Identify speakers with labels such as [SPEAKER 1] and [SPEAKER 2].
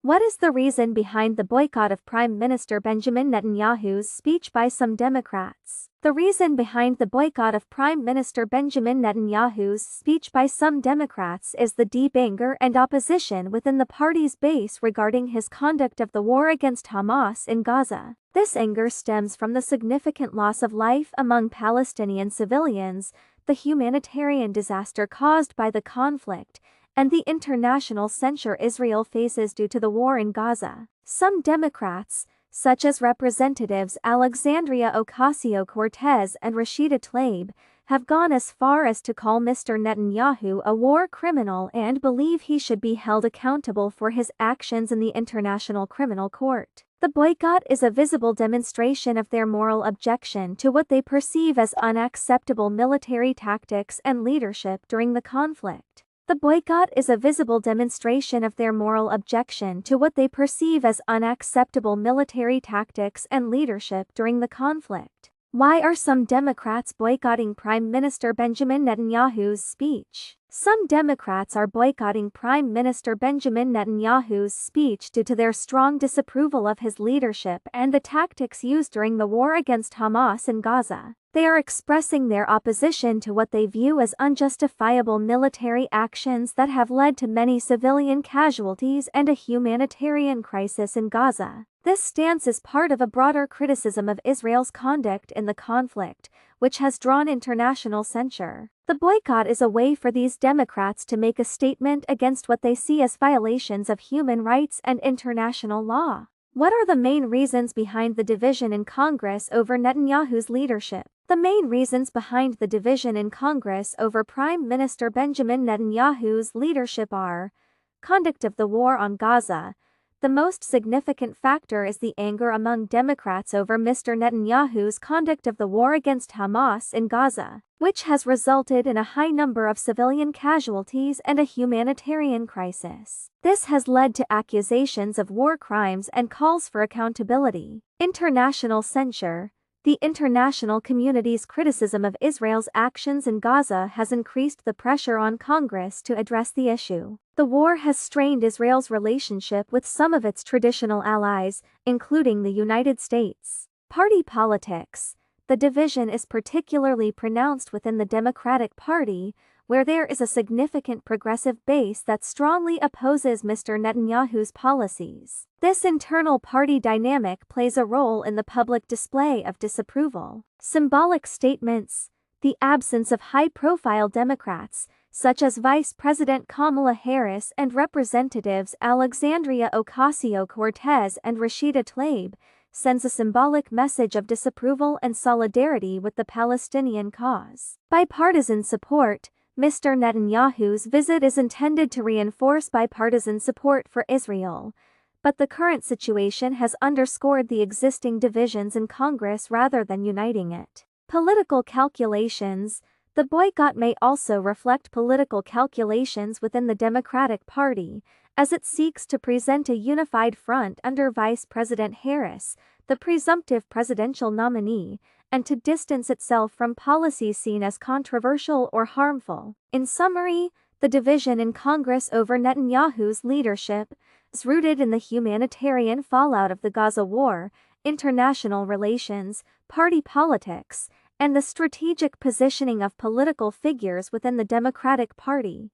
[SPEAKER 1] What is the reason behind the boycott of Prime Minister Benjamin Netanyahu's speech by some Democrats? The reason behind the boycott of Prime Minister Benjamin Netanyahu's speech by some Democrats is the deep anger and opposition within the party's base regarding his conduct of the war against Hamas in Gaza. This anger stems from the significant loss of life among Palestinian civilians, the humanitarian disaster caused by the conflict, and the international censure Israel faces due to the war in Gaza. Some Democrats, such as Representatives Alexandria Ocasio-Cortez and Rashida Tlaib, have gone as far as to call Mr. Netanyahu a war criminal and believe he should be held accountable for his actions in the International Criminal Court. The boycott is a visible demonstration of their moral objection to what they perceive as unacceptable military tactics and leadership during the conflict. The boycott is a visible demonstration of their moral objection to what they perceive as unacceptable military tactics and leadership during the conflict. Why are some Democrats boycotting Prime Minister Benjamin Netanyahu's speech? Some Democrats are boycotting Prime Minister Benjamin Netanyahu's speech due to their strong disapproval of his leadership and the tactics used during the war against Hamas in Gaza. They are expressing their opposition to what they view as unjustifiable military actions that have led to many civilian casualties and a humanitarian crisis in Gaza. This stance is part of a broader criticism of Israel's conduct in the conflict, which has drawn international censure. The boycott is a way for these Democrats to make a statement against what they see as violations of human rights and international law. What are the main reasons behind the division in Congress over Netanyahu's leadership? The main reasons behind the division in Congress over Prime Minister Benjamin Netanyahu's leadership are: conduct of the war on Gaza. The most significant factor is the anger among Democrats over Mr. Netanyahu's conduct of the war against Hamas in Gaza, which has resulted in a high number of civilian casualties and a humanitarian crisis. This has led to accusations of war crimes and calls for accountability. International censure. The international community's criticism of Israel's actions in Gaza has increased the pressure on Congress to address the issue. The war has strained Israel's relationship with some of its traditional allies, including the United States. Party politics. The division is particularly pronounced within the Democratic Party, where there is a significant progressive base that strongly opposes Mr. Netanyahu's policies. This internal party dynamic plays a role in the public display of disapproval. Symbolic statements. The absence of high-profile Democrats, such as Vice President Kamala Harris and Representatives Alexandria Ocasio-Cortez and Rashida Tlaib, sends a symbolic message of disapproval and solidarity with the Palestinian cause. Bipartisan support. Mr. Netanyahu's visit is intended to reinforce bipartisan support for Israel, but the current situation has underscored the existing divisions in Congress rather than uniting it. Political calculations. The boycott may also reflect political calculations within the Democratic Party, as it seeks to present a unified front under Vice President Harris, the presumptive presidential nominee, and to distance itself from policies seen as controversial or harmful. In summary, the division in Congress over Netanyahu's leadership is rooted in the humanitarian fallout of the Gaza war, international relations, party politics, and the strategic positioning of political figures within the Democratic Party.